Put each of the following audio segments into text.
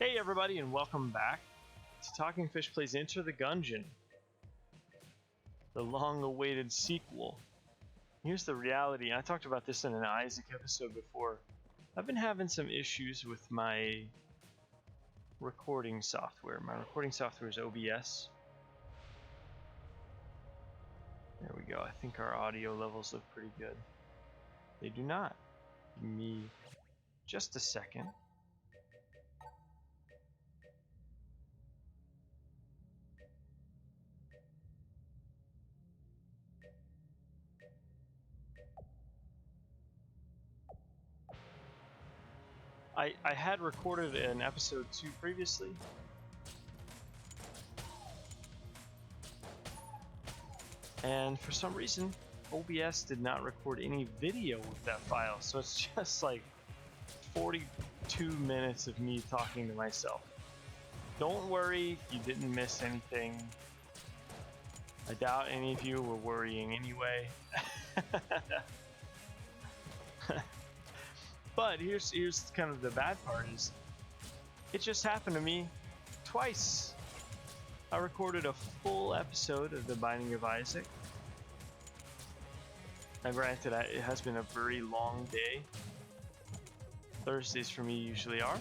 Hey everybody, and welcome back to Talking Fish Plays Enter the Gungeon, the long-awaited sequel. Here's the reality. I talked about this in an Isaac episode before. I've been having some issues with my recording software. My recording software is OBS. There we go. I think our audio levels look pretty good. They do not. Give me just a second. I had recorded an episode 2 previously. And for some reason, OBS did not record any video with that file. So it's just like 42 minutes of me talking to myself. Don't worry, you didn't miss anything. I doubt any of you were worrying anyway. But here's kind of the bad part is, it just happened to me twice. I recorded a full episode of The Binding of Isaac. Now granted, it has been a very long day. Thursdays for me usually are.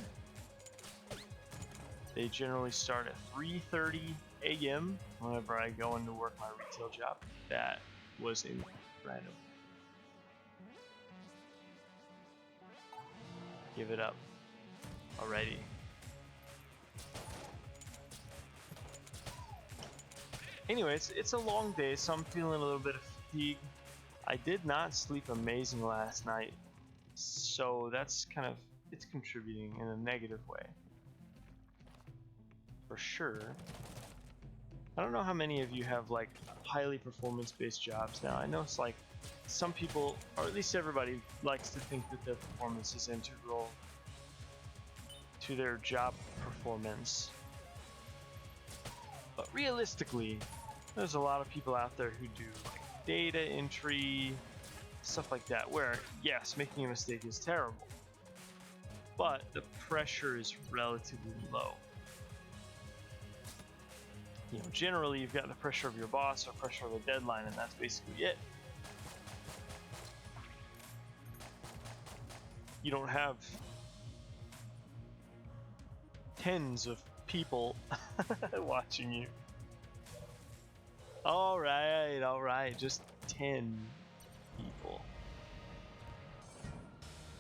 They generally start at 3:30 a.m. whenever I go into work my retail job. That was incredible. Give it up already. Anyways, it's a long day, so I'm feeling a little bit of fatigue. I did not sleep amazing last night, so that's it's contributing in a negative way. For sure. I don't know how many of you have like highly performance-based jobs now. I know it's like some people, or at least everybody, likes to think that their performance is integral to their job performance. But realistically, there's a lot of people out there who do like data entry, stuff like that, where yes, making a mistake is terrible, but the pressure is relatively low. You know, generally you've got the pressure of your boss or pressure of a deadline, and that's basically it. You don't have tens of people watching you. Alright, just 10 people.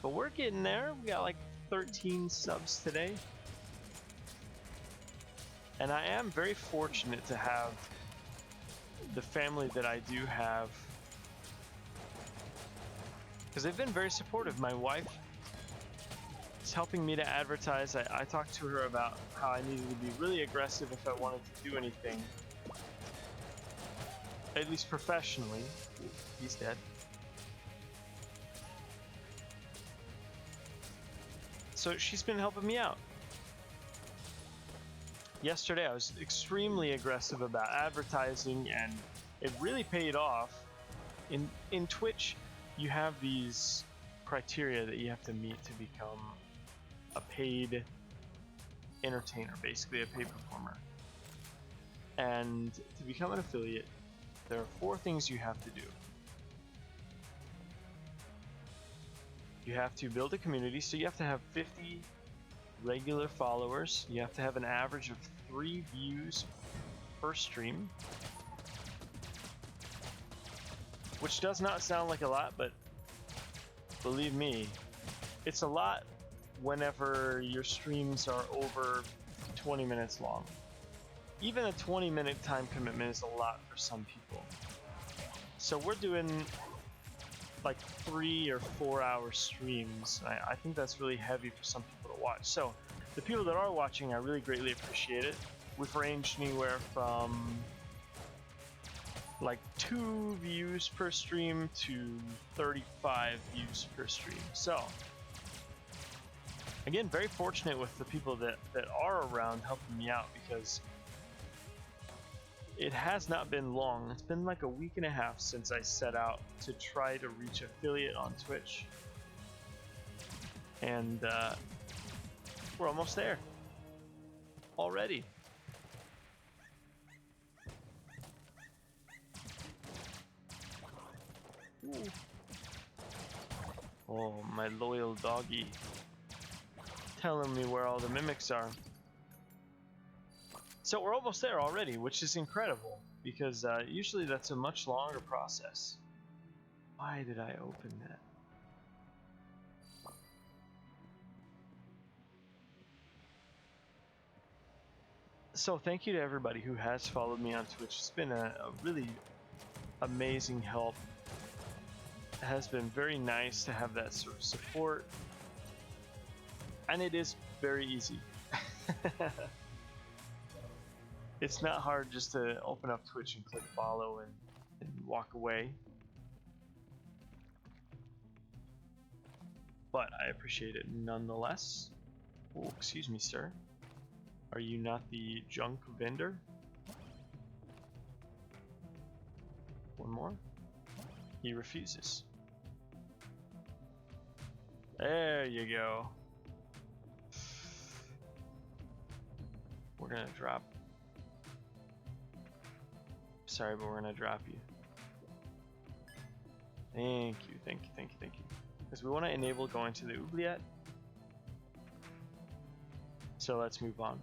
But we're getting there. We got like 13 subs today. And I am very fortunate to have the family that I do have, because they've been very supportive. My wife is helping me to advertise. I talked to her about how I needed to be really aggressive if I wanted to do anything, at least professionally. He's dead. So she's been helping me out. Yesterday I was extremely aggressive about advertising, and it really paid off. In Twitch, you have these criteria that you have to meet to become a paid entertainer, basically a paid performer. And to become an affiliate, there are 4 things you have to do. You have to build a community, so you have to have 50 regular followers. You have to have an average of 3 views per stream, which does not sound like a lot, but believe me, it's a lot whenever your streams are over 20 minutes long. Even a 20-minute time commitment is a lot for some people. So we're doing like 3 or 4 hour streams. I think that's really heavy for some people to watch. So the people that are watching, I really greatly appreciate it. We've ranged anywhere from like 2 views per stream to 35 views per stream. So again, very fortunate with the people that are around helping me out, because it has not been long. It's been like a week and a half since I set out to try to reach affiliate on Twitch. And we're almost there. already. Ooh. Oh, my loyal doggy. Telling me where all the mimics are. So we're almost there already, which is incredible, because usually that's a much longer process. Why did I open that? So thank you to everybody who has followed me on Twitch. It's been a really amazing help. It has been very nice to have that sort of support. And it is very easy. It's not hard just to open up Twitch and click follow and walk away. But I appreciate it nonetheless. Oh, excuse me, sir. Are you not the junk vendor? One more. He refuses. There you go. We're gonna drop. Sorry, but we're gonna drop you. Thank you, thank you, thank you, thank you. Because we want to enable going to the oubliette. So let's move on.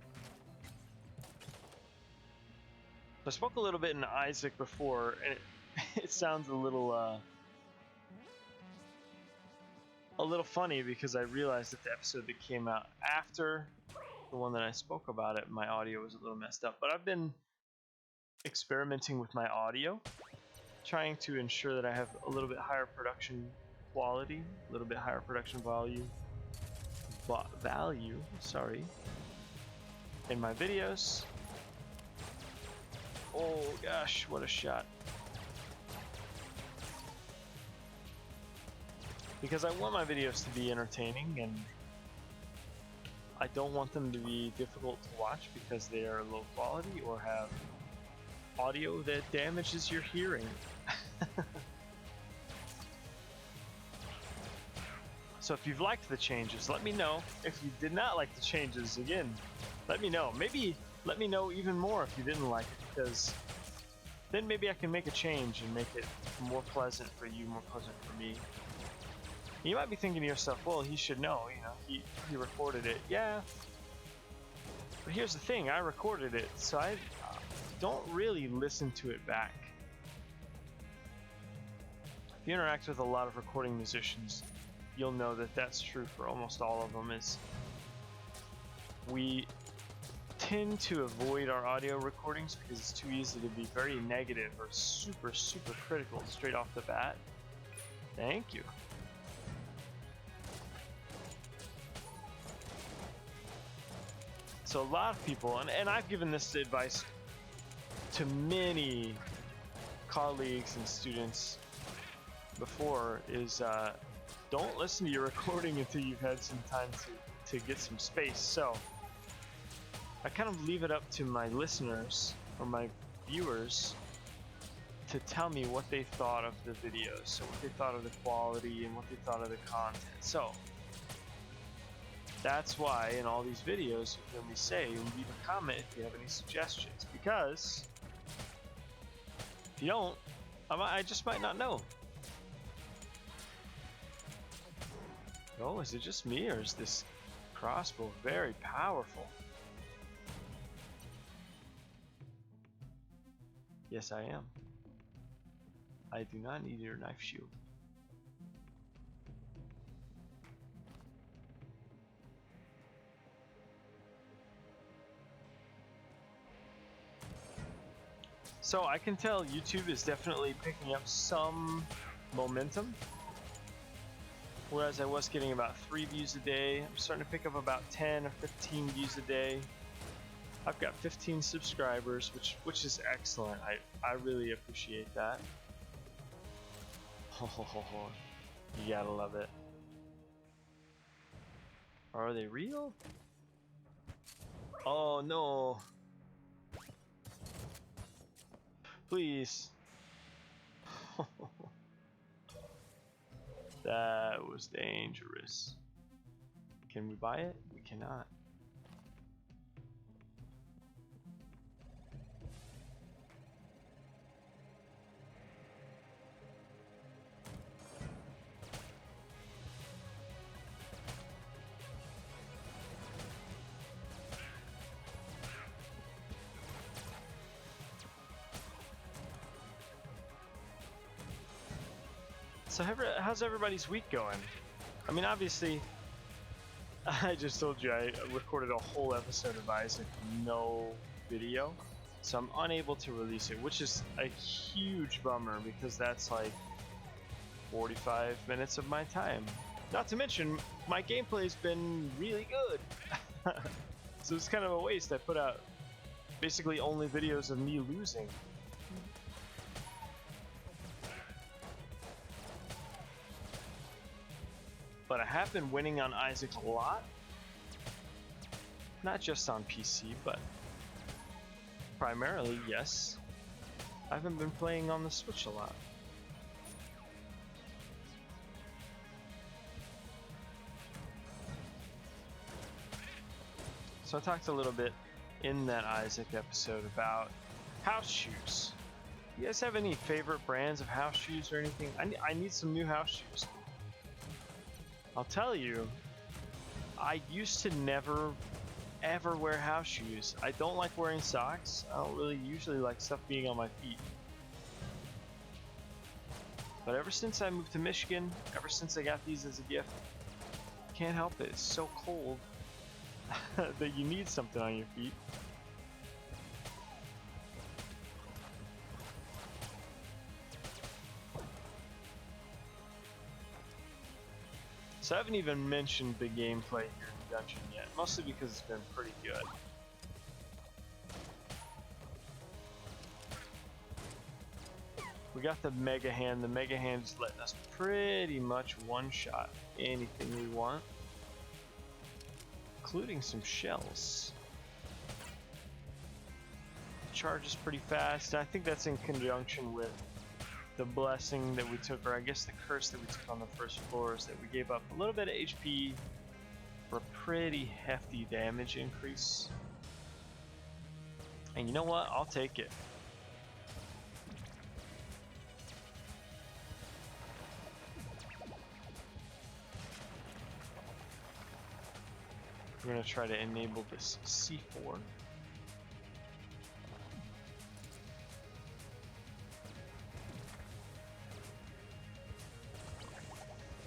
I spoke a little bit in Isaac before, and it sounds a little funny because I realized that the episode that came out after the one that I spoke about it, my audio was a little messed up. But I've been experimenting with my audio, trying to ensure that I have a little bit higher production quality, a little bit higher production value, in my videos. Oh gosh, what a shot. Because I want my videos to be entertaining, and I don't want them to be difficult to watch because they are low quality or have audio that damages your hearing. So if you've liked the changes, let me know. If you did not like the changes, again, let me know. Maybe let me know even more if you didn't like it, because then maybe I can make a change and make it more pleasant for you, more pleasant for me. You might be thinking to yourself, well, he should know, you know, he recorded it. Yeah, but here's the thing, I recorded it, so I don't really listen to it back. If you interact with a lot of recording musicians, you'll know that that's true for almost all of them. Is we tend to avoid our audio recordings because it's too easy to be very negative or super critical straight off the bat. Thank you. So a lot of people, and I've given this advice to many colleagues and students before, is don't listen to your recording until you've had some time to get some space. So I kind of leave it up to my listeners or my viewers to tell me what they thought of the videos, so what they thought of the quality and what they thought of the content. So that's why in all these videos you hear me say, leave a comment if you have any suggestions, because if you don't, I just might not know. Oh, is it just me, or is this crossbow very powerful? Yes, I am. I do not need your knife shield. So I can tell YouTube is definitely picking up some momentum. Whereas I was getting about 3 views a day, I'm starting to pick up about 10 or 15 views a day. I've got 15 subscribers, which is excellent. I really appreciate that. You gotta love it. Are they real? Oh no. Please. That was dangerous. Can we buy it? We cannot. So how's everybody's week going? I mean, obviously, I just told you I recorded a whole episode of Isaac, no video, so I'm unable to release it, which is a huge bummer because that's like 45 minutes of my time. Not to mention, my gameplay's been really good. So it's kind of a waste. I put out basically only videos of me losing. But I have been winning on Isaac a lot. Not just on PC, but primarily, yes. I haven't been playing on the Switch a lot. So I talked a little bit in that Isaac episode about house shoes. You guys have any favorite brands of house shoes or anything? I need some new house shoes. I'll tell you, I used to never ever wear house shoes. I don't like wearing socks. I don't really usually like stuff being on my feet. But ever since I moved to Michigan, ever since I got these as a gift, can't help it. It's so cold that you need something on your feet. So I haven't even mentioned the gameplay here in Gungeon yet, mostly because it's been pretty good. We got the Mega Hand. The Mega Hand is letting us pretty much one-shot anything we want, including some shells. Charges pretty fast. I think that's in conjunction with the blessing that we took, or I guess the curse that we took on the first floor, is that we gave up a little bit of HP for a pretty hefty damage increase. And you know what? I'll take it. We're gonna try to enable this C4.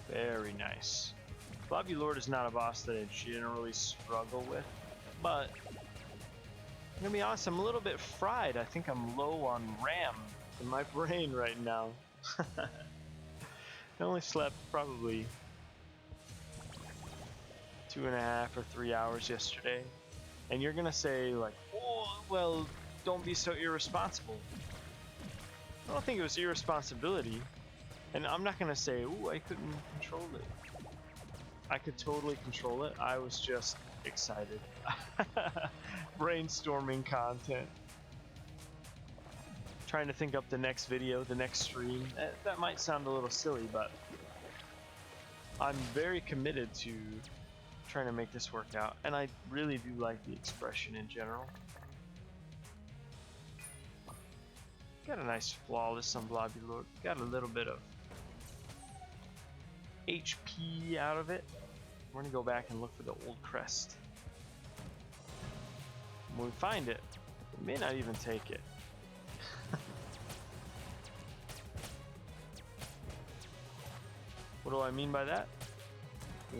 Very nice. Bobby Lord is not a boss that I generally struggle with, but I'm gonna be honest, I'm a little bit fried. I think I'm low on RAM in my brain right now. I only slept probably 2.5 or 3 hours yesterday, and you're gonna say like, oh, well, don't be so irresponsible. I don't think it was irresponsibility. And I'm not gonna say, ooh, I couldn't control it. I could totally control it. I was just excited. Brainstorming content. Trying to think up the next video, the next stream. That might sound a little silly, but I'm very committed to trying to make this work out. And I really do like the expression in general. Got a nice flawless on Blobby Lord. Got a little bit of HP out of it. We're gonna go back and look for the old crest. When we find it, we may not even take it. What do I mean by that?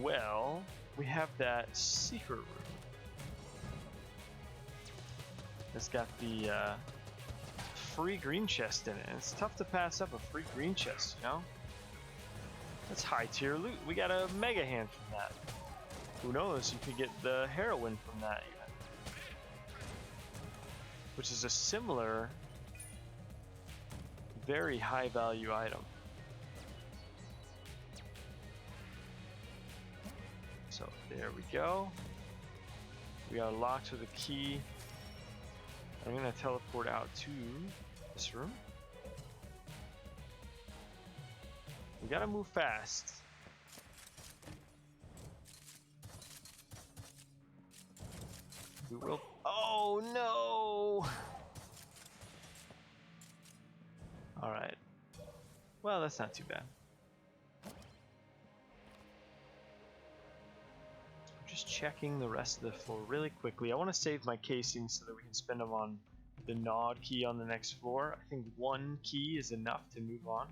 Well, we have that secret room. It's got the free green chest in it. And it's tough to pass up a free green chest, you know? That's high tier loot. We got a Mega Hand from that. Who knows, you could get the heroin from that even. Which is a similar, very high value item. So there we go. We are locked with a key. I'm gonna teleport out to this room. We gotta move fast. We will. Oh no! Alright. Well, that's not too bad. Just checking the rest of the floor really quickly. I want to save my casings so that we can spend them on the nod key on the next floor. I think one key is enough to move on.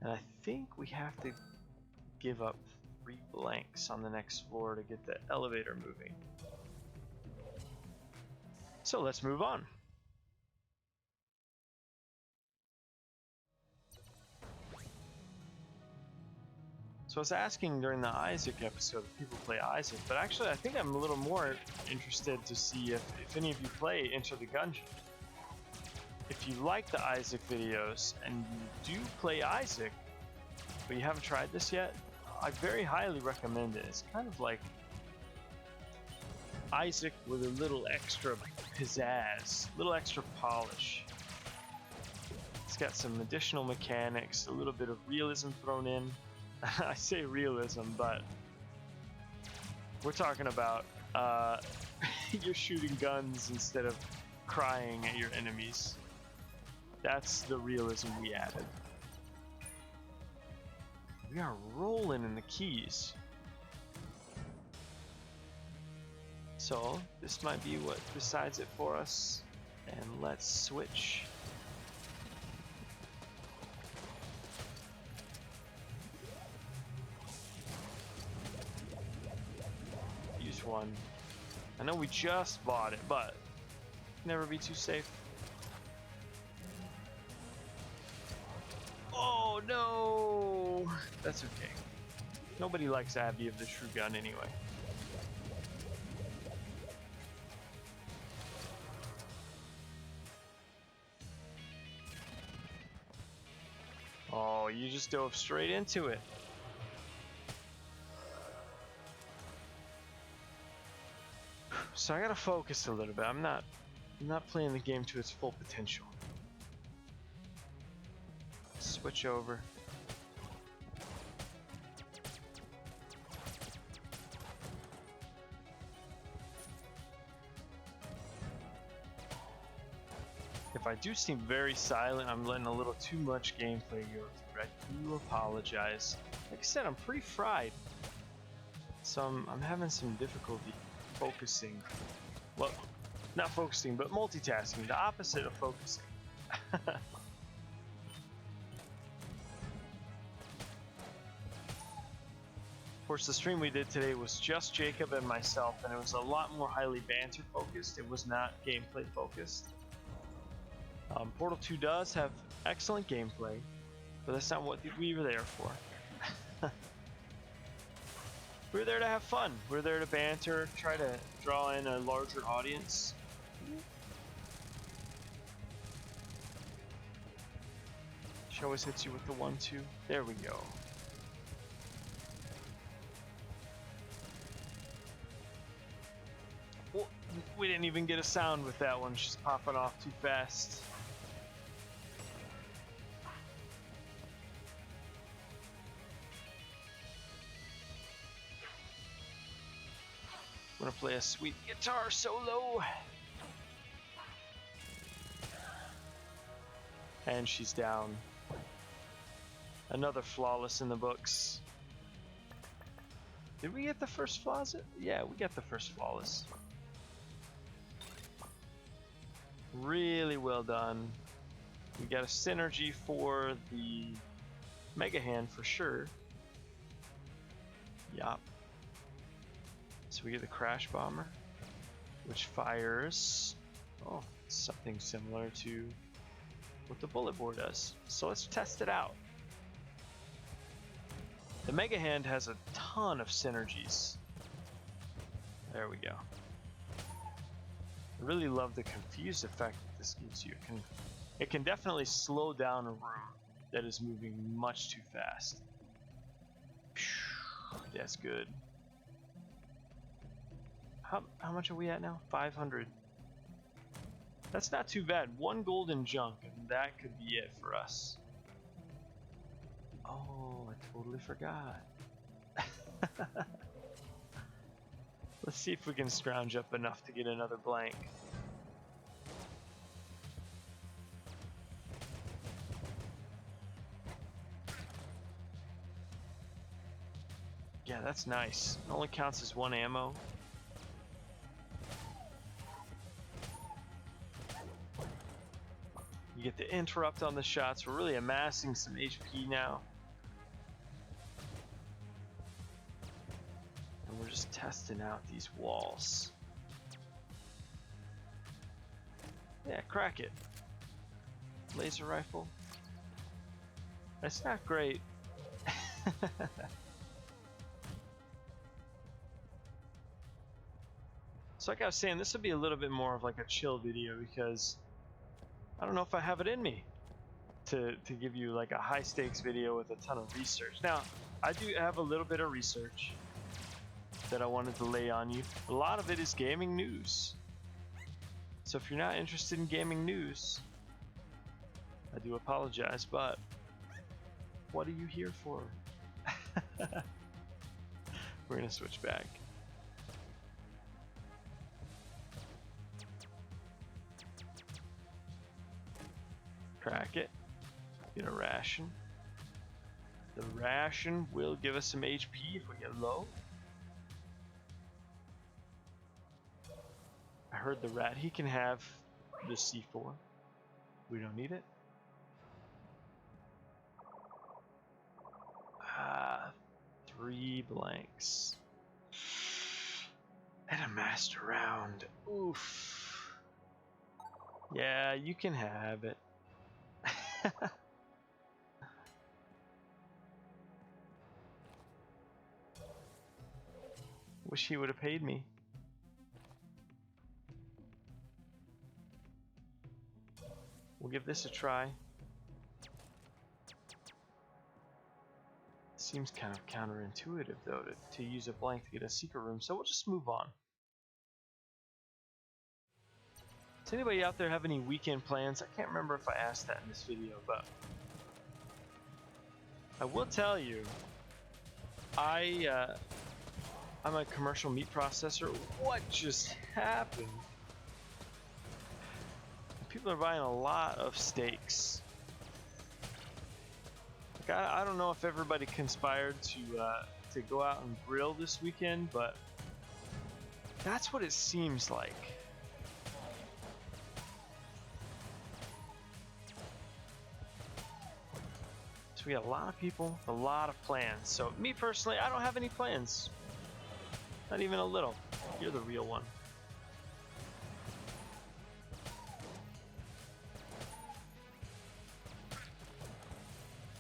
And I think we have to give up 3 blanks on the next floor to get the elevator moving. So let's move on. So I was asking during the Isaac episode if people play Isaac, but actually I think I'm a little more interested to see if any of you play Enter the Gungeon. If you like the Isaac videos and you do play Isaac, but you haven't tried this yet, I very highly recommend it. It's kind of like Isaac with a little extra pizzazz, a little extra polish. It's got some additional mechanics, a little bit of realism thrown in. I say realism, but we're talking about you're shooting guns instead of crying at your enemies. That's the realism we added. We are rolling in the keys. So this might be what decides it for us. And let's switch. Use one. I know we just bought it, but never be too safe. Oh no! That's okay. Nobody likes Abby of the True Gun anyway. Oh, you just dove straight into it. So I gotta focus a little bit. I'm not playing the game to its full potential. Switch over. If I do seem very silent, I'm letting a little too much gameplay go through. I do apologize. Like I said, I'm pretty fried. So I'm having some difficulty focusing. Well, not focusing, but multitasking. The opposite of focusing. Of course, the stream we did today was just Jacob and myself, and it was a lot more highly banter focused. It was not gameplay focused. Portal 2 does have excellent gameplay, but that's not what we were there for. We were there to have fun. We were there to banter, try to draw in a larger audience. She always hits you with the 1-2. There we go. Well, we didn't even get a sound with that one. She's popping off too fast. I'm gonna play a sweet guitar solo. And she's down. Another flawless in the books. Did we get the first flawless? Yeah, we got the first flawless. Really well done. We got a synergy for the Mega Hand for sure. Yup. So we get the Crash Bomber, which fires something similar to what the Bullet Boar does. So let's test it out. The Mega Hand has a ton of synergies. There we go. I really love the confused effect that this gives you. It can definitely slow down a room that is moving much too fast. That's good. How much are we at now? 500. That's not too bad. 1 golden junk, and that could be it for us. Oh, I totally forgot. Let's see if we can scrounge up enough to get another blank. Yeah, that's nice. It only counts as 1 ammo. You get the interrupt on the shots. We're really amassing some HP now. just testing out these walls. Yeah, crack it. Laser rifle. That's not great. So like I was saying, this would be a little bit more of like a chill video because I don't know if I have it in me to give you like a high stakes video with a ton of research. Now, I do have a little bit of research that I wanted to lay on you. A lot of it is gaming news. So if you're not interested in gaming news, I do apologize, but what are you here for? We're gonna switch back. Crack it. Get a ration. The ration will give us some HP if we get low. I heard the rat, he can have the C4. We don't need it. 3 blanks. And a master round. Oof. Yeah, you can have it. Wish he would have paid me. We'll give this a try. Seems kind of counterintuitive though to use a blank to get a secret room, so we'll just move on. Does anybody out there have any weekend plans? I can't remember if I asked that in this video, but I will tell you, I'm a commercial meat processor. What just happened? People are buying a lot of steaks. Like, I don't know if everybody conspired to go out and grill this weekend, but that's what it seems like. So we got a lot of people, a lot of plans. So me personally, I don't have any plans. Not even a little. You're the real one.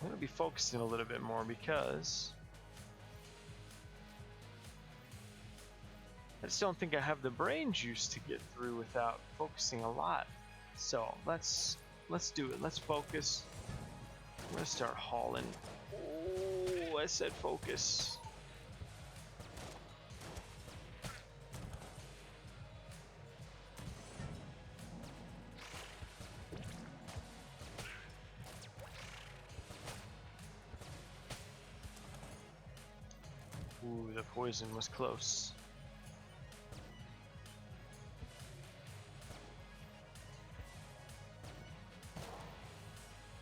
I'm going to be focusing a little bit more because I just don't think I have the brain juice to get through without focusing a lot. So let's do it. Let's focus. I'm going to start hauling. Oh, I said focus. Ooh, the poison was close.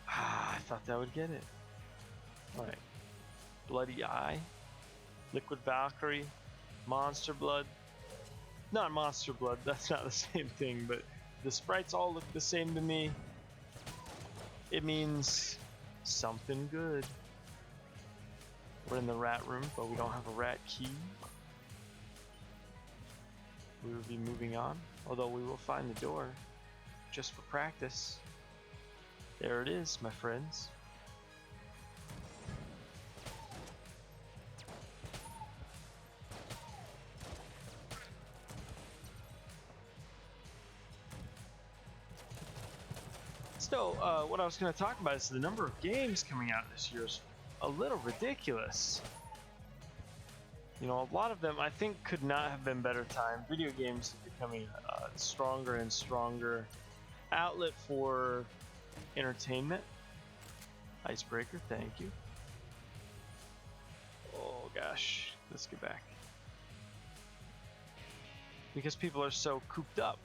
Ah, I thought that would get it. Alright. Bloody Eye. Liquid Valkyrie. Monster Blood. Not Monster Blood, that's not the same thing, but the sprites all look the same to me. It means something good. We're in the rat room, but we don't have a rat key. We will be moving on, although we will find the door just for practice. There it is, my friends. So, what I was going to talk about is the number of games coming out this year is a little ridiculous. You know, a lot of them I think could not have been better timed. Video games are becoming a stronger and stronger outlet for entertainment. Icebreaker, thank you. Oh gosh, let's get back. Because people are so cooped up,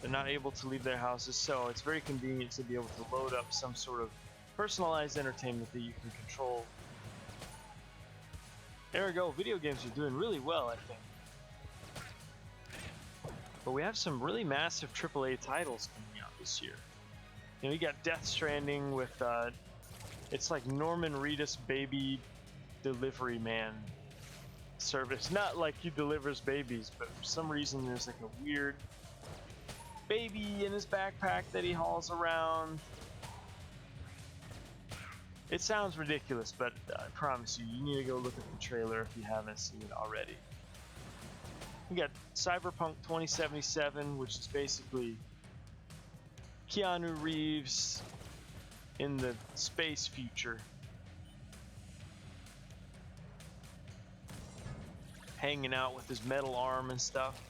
they're not able to leave their houses, so it's very convenient to be able to load up some sort of personalized entertainment that you can control. There we go, video games are doing really well, I think. But we have some really massive AAA titles coming out this year. You know, you got Death Stranding with, it's like Norman Reedus' baby delivery man. service. Not like he delivers babies, but for some reason there's like a weird baby in his backpack that he hauls around. It sounds ridiculous, but I promise you, you need to go look at the trailer if you haven't seen it already. We got Cyberpunk 2077, which is basically Keanu Reeves in the space future, hanging out with his metal arm and stuff.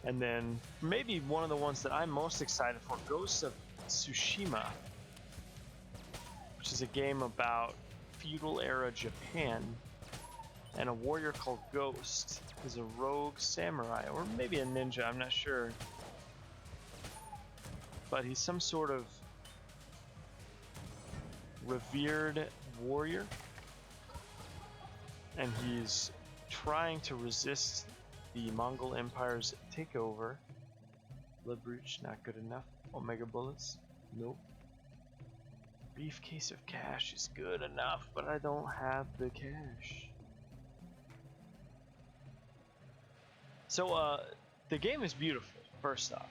And then maybe one of the ones that I'm most excited for, Ghost of Tsushima, which is a game about feudal era Japan, and a warrior called Ghost is a rogue samurai, or maybe a ninja, I'm not sure. But he's some sort of revered warrior, and he's trying to resist the Mongol Empire's takeover. Blood Brooch, not good enough. Omega Bullets, nope. Briefcase of cash is good enough, but I don't have the cash. So, the game is beautiful, first off.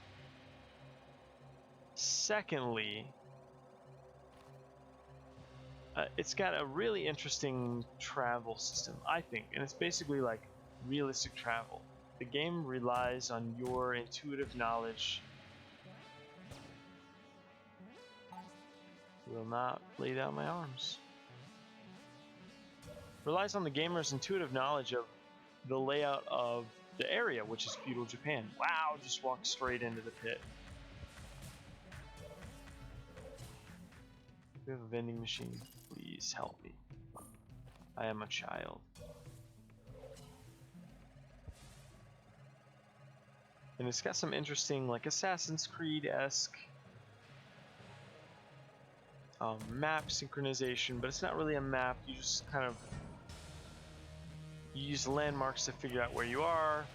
Secondly, it's got a really interesting travel system, I think, and it's basically like realistic travel. The game relies on your intuitive knowledge. Will not lay down my arms. Relies on the gamer's intuitive knowledge of the layout of the area, which is feudal Japan. Wow, just walked straight into the pit. We have a vending machine. Please help me. I am a child. And it's got some interesting, like, Assassin's Creed-esque map synchronization, but it's not really a map. You just kind of use landmarks to figure out where you are.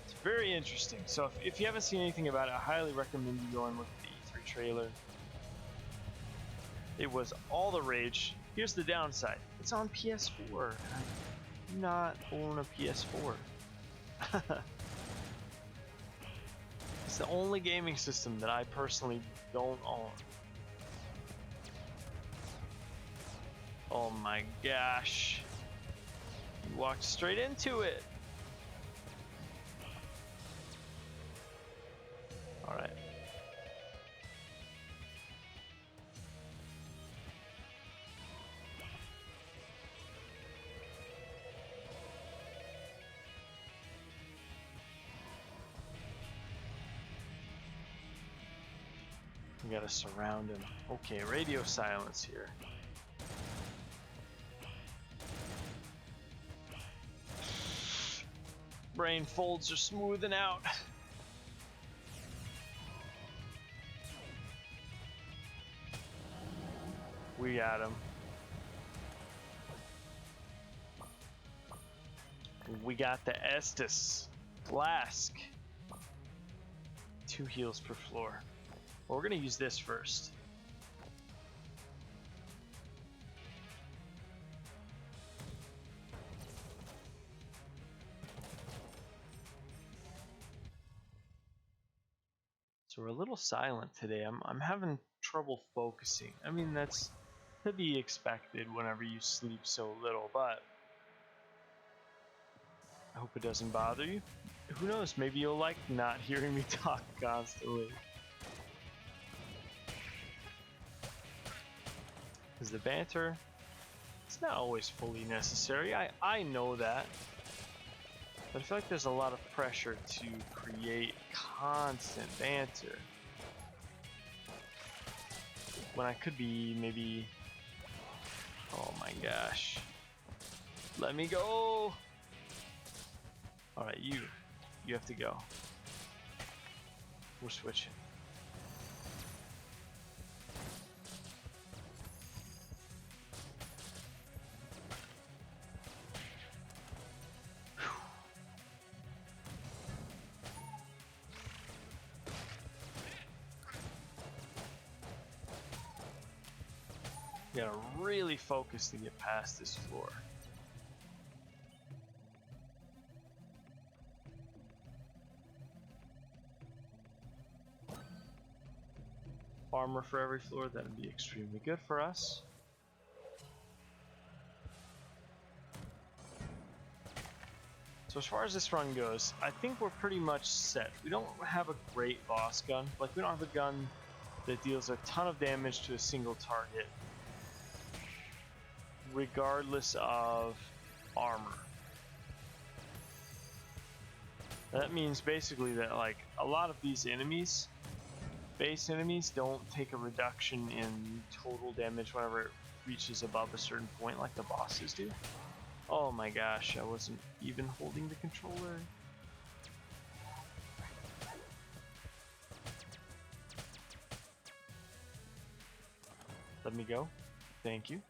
It's very interesting. So if you haven't seen anything about it, I highly recommend you go and look at the E3 trailer. It was all the rage. Here's the downside. It's on PS4. I do not own a PS4. It's the only gaming system that I personally don't own. Oh my gosh. You walked straight into it. Alright. We gotta surround him. Okay, radio silence here. Brain folds are smoothing out. We got him. We got the Estus Flask. 2 heals per floor. Well, we're gonna use this first. So we're a little silent today. I'm having trouble focusing. I mean, that's to be expected whenever you sleep so little, but I hope it doesn't bother you. Who knows, maybe you'll like not hearing me talk constantly. Because the banter, it's not always fully necessary. I know that. But I feel like there's a lot of pressure to create constant banter, when I could be maybe... Oh my gosh. Let me go! Alright, you have to go. We're switching. We gotta really focus to get past this floor. Armor for every floor, that'd be extremely good for us. So as far as this run goes, I think we're pretty much set. We don't have a great boss gun. Like, we don't have a gun that deals a ton of damage to a single target, regardless of armor. That means basically that, like, a lot of these enemies, base enemies, don't take a reduction in total damage whenever it reaches above a certain point like the bosses do. Oh my gosh, I wasn't even holding the controller. Let me go. Thank you.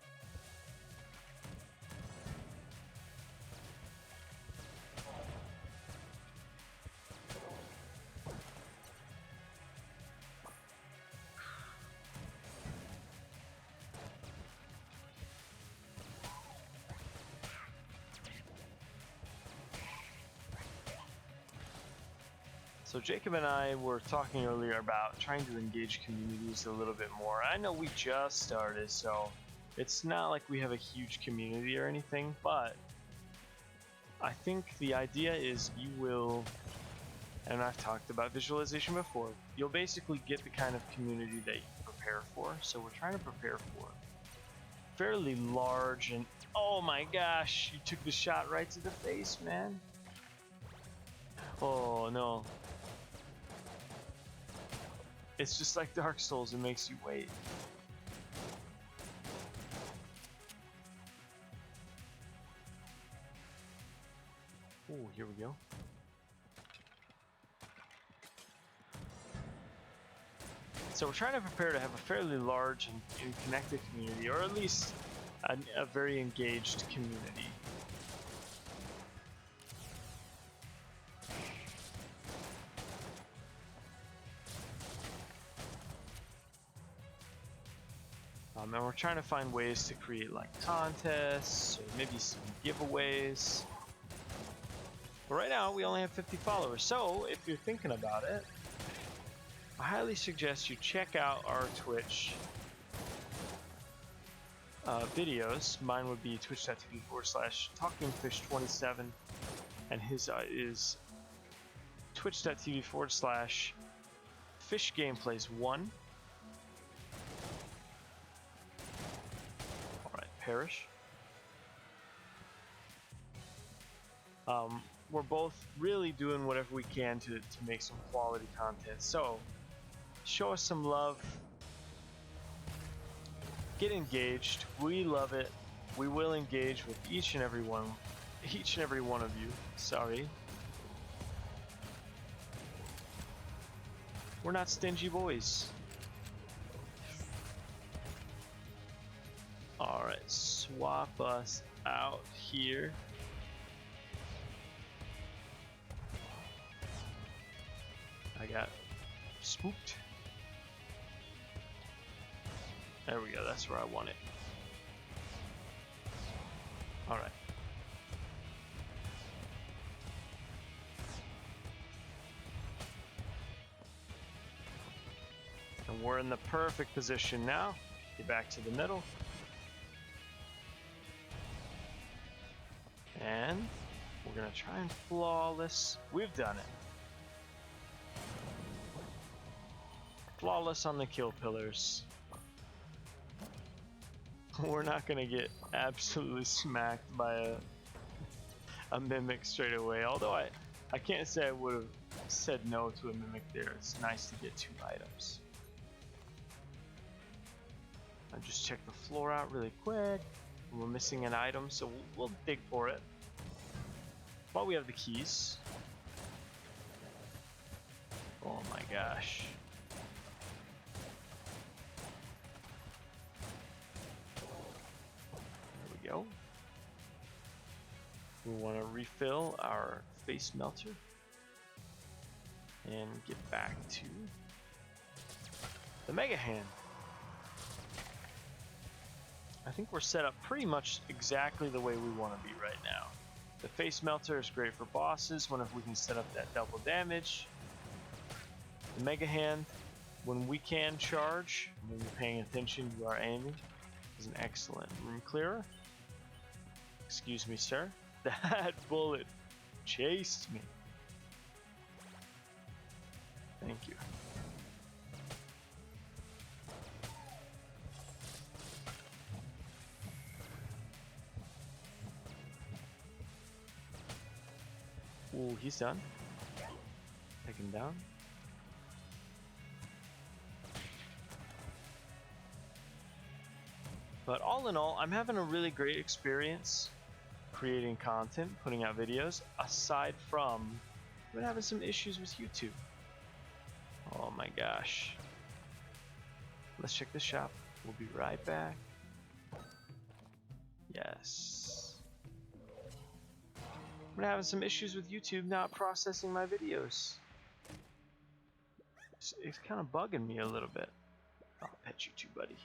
So Jacob and I were talking earlier about trying to engage communities a little bit more. I know we just started, so it's not like we have a huge community or anything, but I think the idea is you will, and I've talked about visualization before, you'll basically get the kind of community that you prepare for. So we're trying to prepare for fairly large and, oh my gosh, you took the shot right to the face, man. Oh no. It's just like Dark Souls, it makes you wait. Oh, here we go. So we're trying to prepare to have a fairly large and connected community, or at least a very engaged community. And we're trying to find ways to create like contests or maybe some giveaways. But right now we only have 50 followers, so if you're thinking about it, I highly suggest you check out our Twitch videos. Mine would be twitch.tv/TalkingFish27, and his is twitch.tv/FishGameplays1. Parish. We're both really doing whatever we can to make some quality content. So show us some love. Get engaged. We love it. We will engage with each and every one of you. Sorry. We're not stingy boys. Alright, swap us out here. I got spooked. There we go, that's where I want it. Alright. And we're in the perfect position now. Get back to the middle. And we're gonna try and flawless. We've done it. Flawless on the kill pillars. We're not gonna get absolutely smacked by a mimic straight away. Although I can't say I would have said no to a mimic there. It's nice to get 2 items. I just check the floor out really quick. We're missing an item, so we'll dig for it. But we have the keys. Oh my gosh. There we go. We want to refill our face melter and get back to the Mega Hand. I think we're set up pretty much exactly the way we want to be right now. The face melter is great for bosses whenever we can set up that double damage. The mega hand, when we can charge, when we're paying attention to our aiming, is an excellent room clearer. Excuse me, sir. That bullet chased me. Thank you. Ooh, he's done. Take him down. But all in all, I'm having a really great experience creating content, putting out videos, aside from I've been having some issues with YouTube. Oh my gosh. Let's check the shop. We'll be right back. Yes. I'm having some issues with YouTube not processing my videos. It's kind of bugging me a little bit. I'll pet you too, buddy.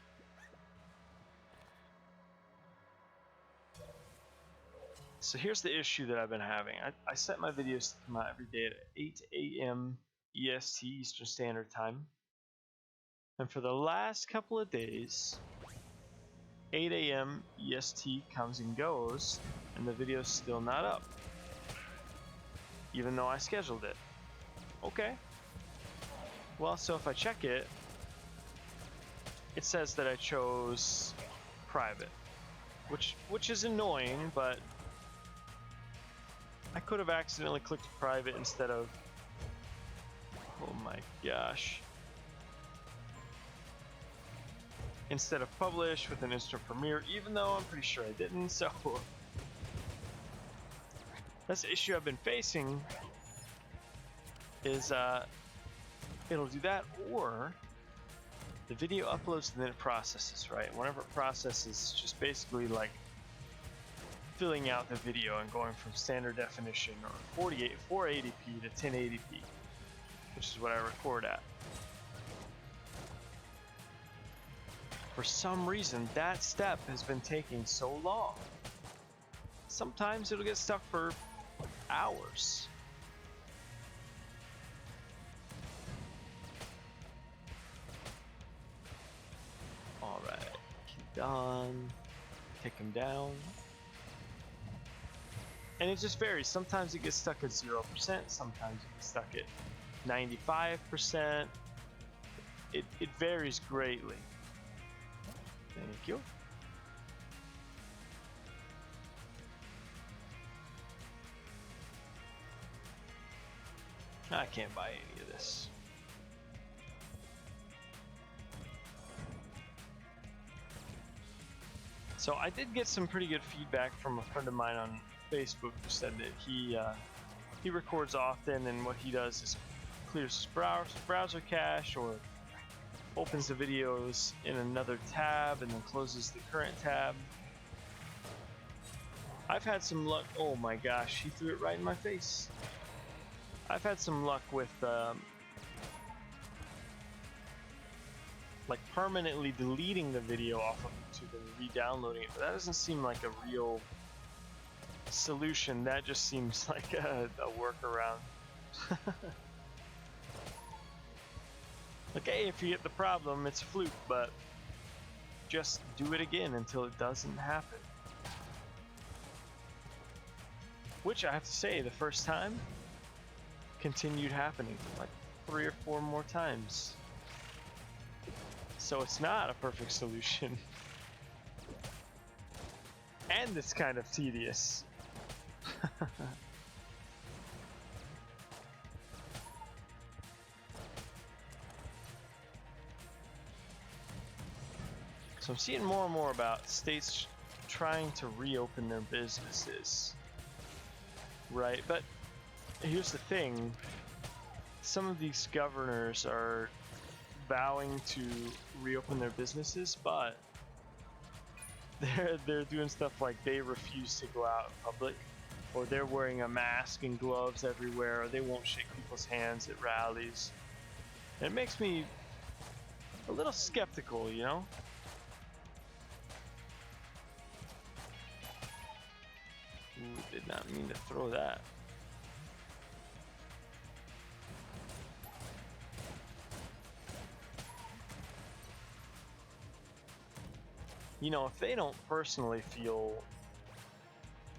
So here's the issue that I've been having. I set my videos to come out every day at 8 a.m. EST, Eastern Standard Time. And for the last couple of days, 8 a.m. EST comes and goes, and the video's still not up. Even though I scheduled it. Okay. Well, so if I check it, it says that I chose private, which is annoying, but I could have accidentally clicked private instead of, oh my gosh, instead of publish with an instant premiere, even though I'm pretty sure I didn't. So that's the issue I've been facing, is it'll do that, or the video uploads and then it processes, right? Whenever it processes, just basically like filling out the video and going from standard definition or 480p to 1080p, which is what I record at. For some reason, that step has been taking so long. Sometimes it'll get stuck for hours. Alright, keep done. Take him down. And it just varies. Sometimes it gets stuck at 0%, sometimes it gets stuck at 95%. It varies greatly. Thank you. I can't buy any of this. So I did get some pretty good feedback from a friend of mine on Facebook who said that he records often, and what he does is clears his browser cache or opens the videos in another tab and then closes the current tab. I've had some luck. Oh my gosh, he threw it right in my face. I've had some luck with like permanently deleting the video off of YouTube and re-downloading it, but that doesn't seem like a real solution. That just seems like a workaround. Okay, if you get the problem, it's a fluke, but just do it again until it doesn't happen. Which I have to say, the first time continued happening like 3 or 4 more times. So it's not a perfect solution. And it's kind of tedious. So I'm seeing more and more about states trying to reopen their businesses. Right, but here's the thing. Some of these governors are vowing to reopen their businesses, but they're doing stuff like they refuse to go out in public, or they're wearing a mask and gloves everywhere, or they won't shake people's hands at rallies. And it makes me a little skeptical, you know? Did not mean to throw that. You know, if they don't personally feel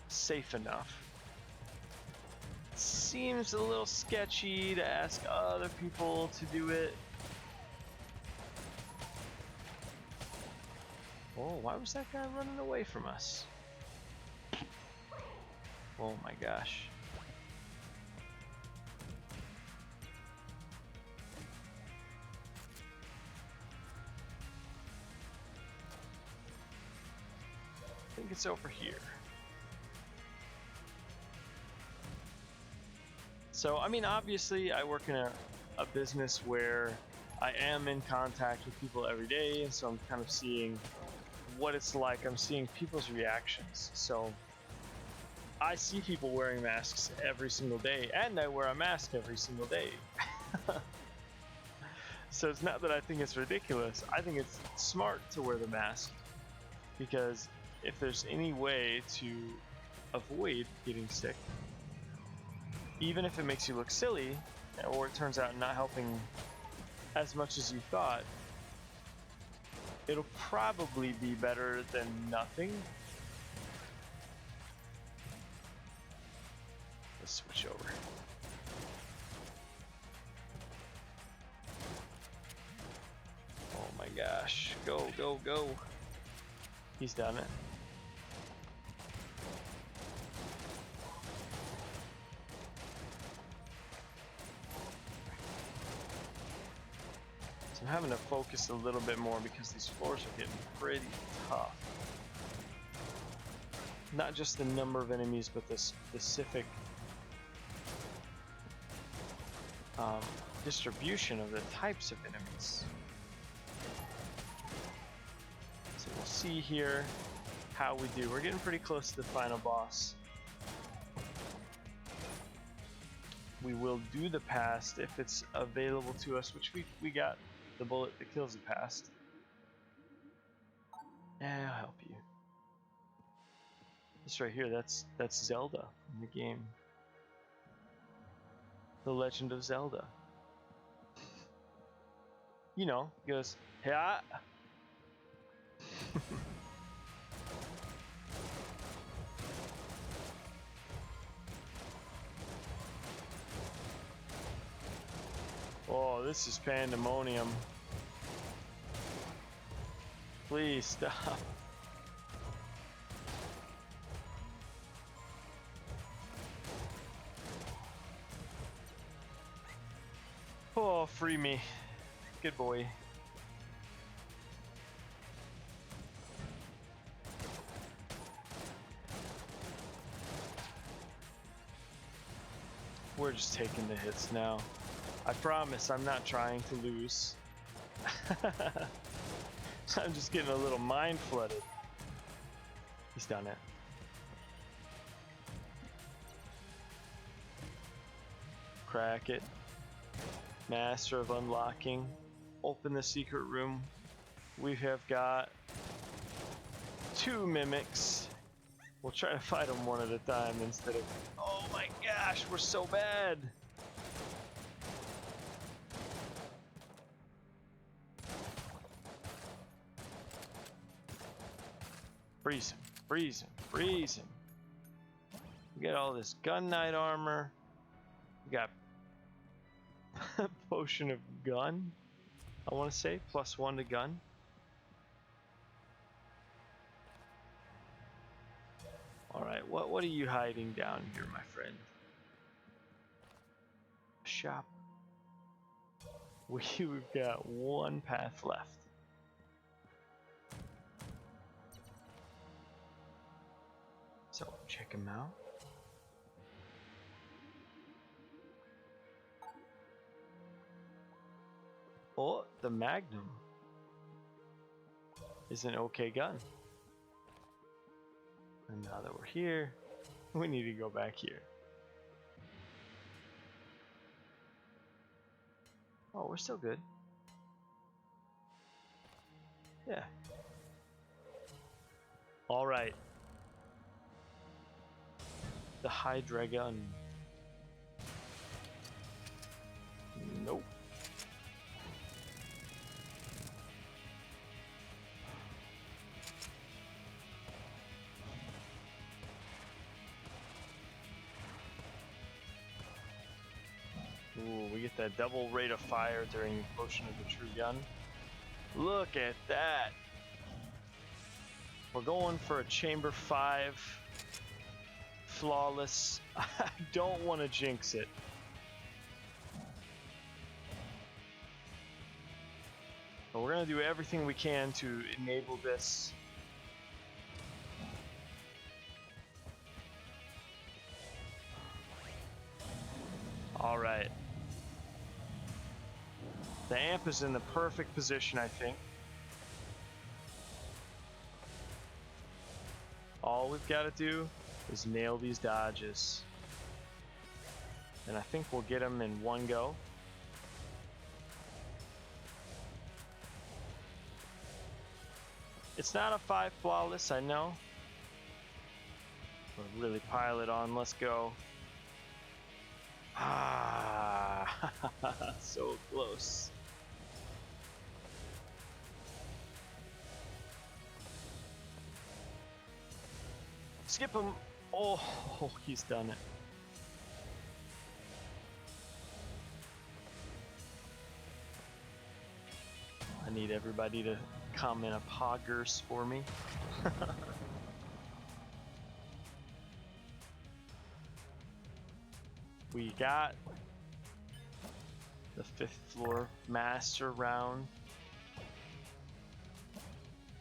safe enough, it seems a little sketchy to ask other people to do it. Oh, why was that guy running away from us? Oh my gosh. I think it's over here. So, I mean, obviously, I work in a business where I am in contact with people every day, and so I'm kind of seeing what it's like. I'm seeing people's reactions. So, I see people wearing masks every single day, and I wear a mask every single day. So, it's not that I think it's ridiculous. I think it's smart to wear the mask, because if there's any way to avoid getting sick, even if it makes you look silly, or it turns out not helping as much as you thought, it'll probably be better than nothing. Let's switch over. Oh my gosh. Go, go, go. He's done it. I'm having to focus a little bit more because these floors are getting pretty tough. Not just the number of enemies, but the specific distribution of the types of enemies. So we'll see here how we do. We're getting pretty close to the final boss. We will do the past if it's available to us, which we got the bullet that kills the past. Yeah, I'll help you. This right here, that's Zelda in the game. The Legend of Zelda. You know, he goes, yeah. Oh, this is pandemonium. Please stop. Oh, free me. Good boy. We're just taking the hits now. I promise I'm not trying to lose. I'm just getting a little mind flooded. He's done it. Crack it. Master of unlocking. Open the secret room. We have got 2 mimics. We'll try to fight them one at a time instead of... Oh my gosh, we're so bad! Freeze him, freeze him, freeze him. We got all this gun knight armor. We got potion of gun, I want to say, +1 to gun. Alright, what are you hiding down here, my friend? Shop. We've got 1 path left. So, check him out. Oh, the Magnum is an okay gun. And now that we're here, we need to go back here. Oh, we're still good. Yeah. All right. the Hydra gun. Nope. Ooh, we get that double rate of fire during Potion of the True Gun. Look at that! We're going for a Chamber 5. Flawless. I don't want to jinx it. But we're going to do everything we can to enable this. Alright. The amp is in the perfect position, I think. All we've got to do is nail these dodges. And I think we'll get them in one go. It's not a 5 flawless, I know. But really pile it on, let's go. Ah, so close. Skip him. Oh, he's done it. I need everybody to comment a poggers for me. We got the 5th floor master round.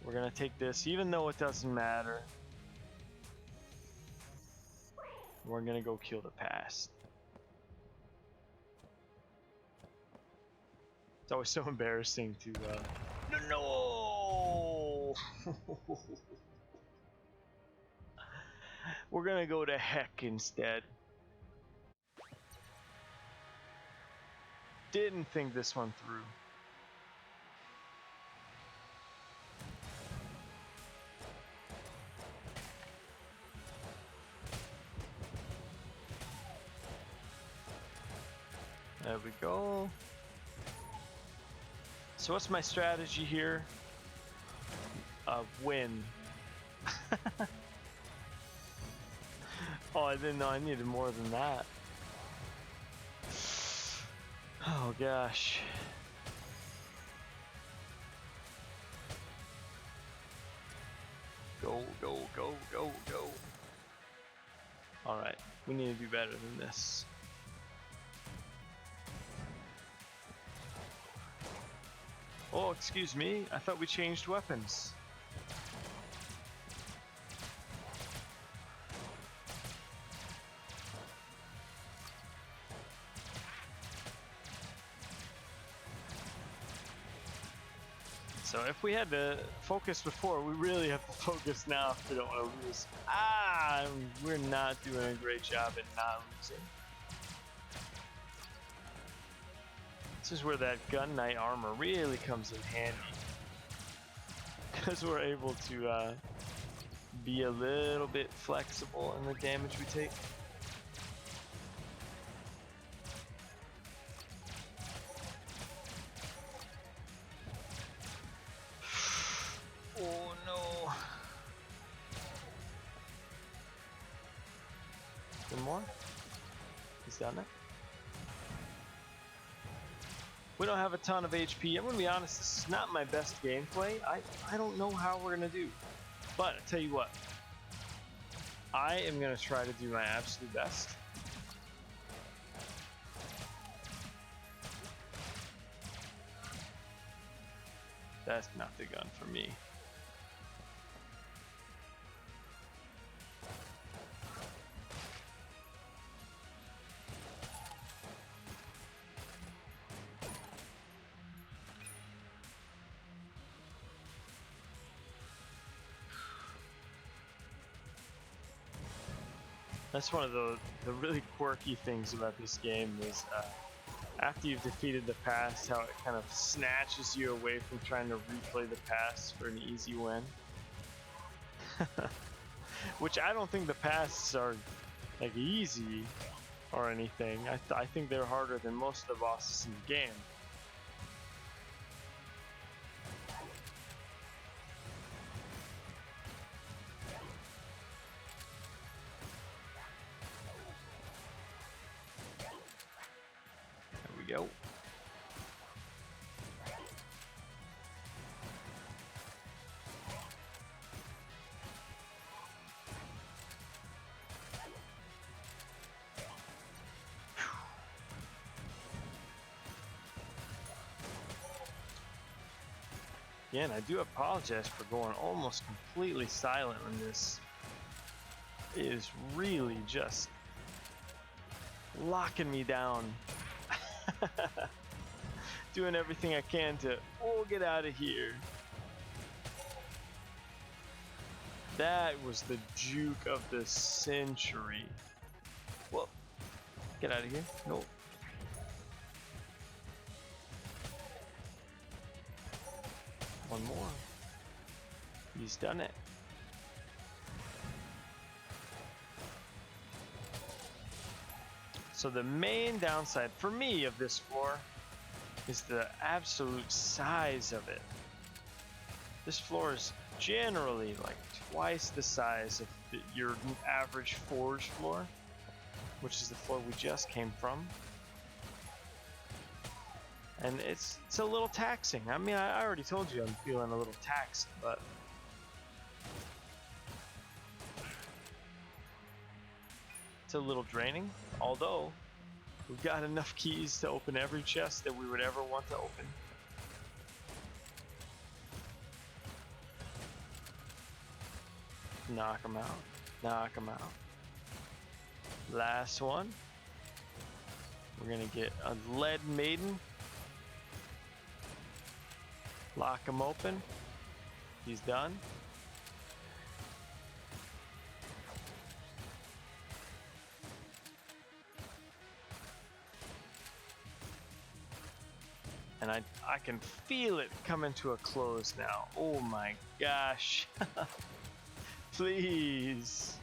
We're gonna take this, even though it doesn't matter. We're gonna go kill the past. It's always so embarrassing to no. We're gonna go to heck instead. Didn't think this one through. There we go. So what's my strategy here? Win. Oh, I didn't know I needed more than that. Oh gosh. Go, go, go, go, go. Alright, we need to do better than this. Oh, excuse me, I thought we changed weapons. So if we had to focus before, we really have to focus now if we don't want to lose. Ah, we're not doing a great job at not losing. This is where that gun knight armor really comes in handy. Because we're able to be a little bit flexible in the damage we take. Oh no. One more? He's done it. We don't have a ton of HP. I'm gonna be honest, this is not my best gameplay. I don't know how we're gonna do. But I tell you what, I am gonna try to do my absolute best. That's not the gun for me. That's one of the really quirky things about this game is after you've defeated the past, how it kind of snatches you away from trying to replay the past for an easy win. Which I don't think the pasts are like easy or anything. I think they're harder than most of the bosses in the game. There we go. Again, I do apologize for going almost completely silent on this. It is really just locking me down. Doing everything I can to, get out of here. That was the juke of the century. Whoa. Get out of here. Nope. One more. He's done it. So the main downside for me of this floor is the absolute size of it. This floor is generally like twice the size of your average forge floor, which is the floor we just came from. And it's a little taxing. I mean, I already told you I'm feeling a little taxed, but it's a little draining. Although we've got enough keys to open every chest that we would ever want to open. Knock him out. Knock him out. Last one. We're gonna get a lead maiden. Lock him open. He's done. And I can feel it coming to a close now. Oh my gosh. Please.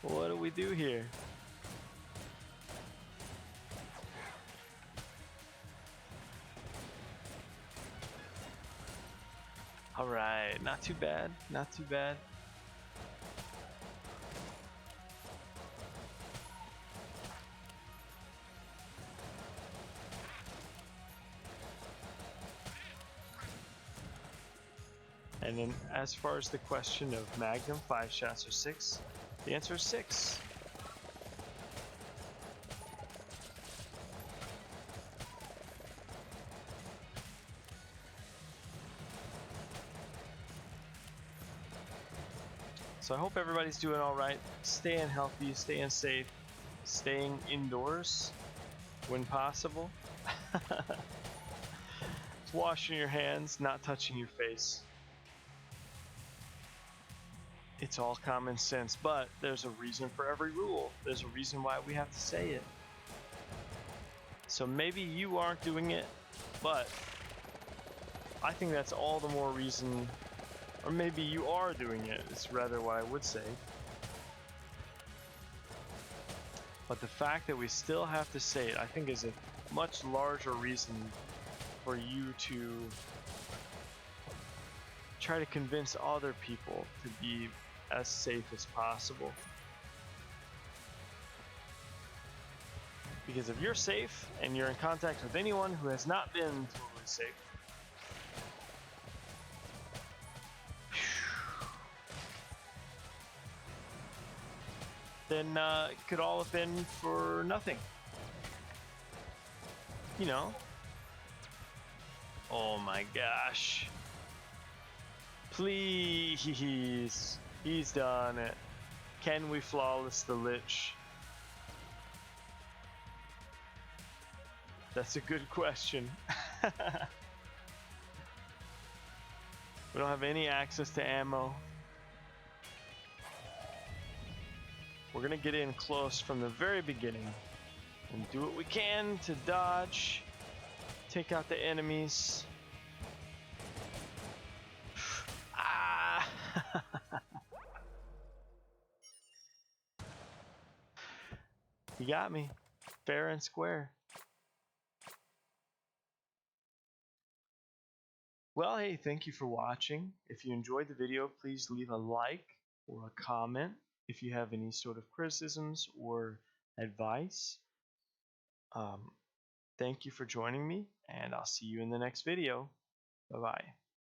What do we do here? All right, not too bad, not too bad. And then as far as the question of Magnum 5 shots or 6, the answer is 6. So I hope everybody's doing all right, staying healthy, staying safe, staying indoors when possible. Washing your hands, not touching your face. It's all common sense, but there's a reason for every rule. There's a reason why we have to say it. So maybe you aren't doing it, but I think that's all the more reason, or maybe you are doing it, is rather what I would say. But the fact that we still have to say it, I think is a much larger reason for you to try to convince other people to be as safe as possible. Because if you're safe and you're in contact with anyone who has not been totally safe, then it could all have been for nothing. You know? Oh my gosh. Please. He's done it. Can we flawless the Lich? That's a good question. We don't have any access to ammo. We're gonna get in close from the very beginning and do what we can to dodge, take out the enemies. Ah! You got me. Fair and square. Well, hey, thank you for watching. If you enjoyed the video, please leave a like or a comment if you have any sort of criticisms or advice. Thank you for joining me, and I'll see you in the next video. Bye-bye.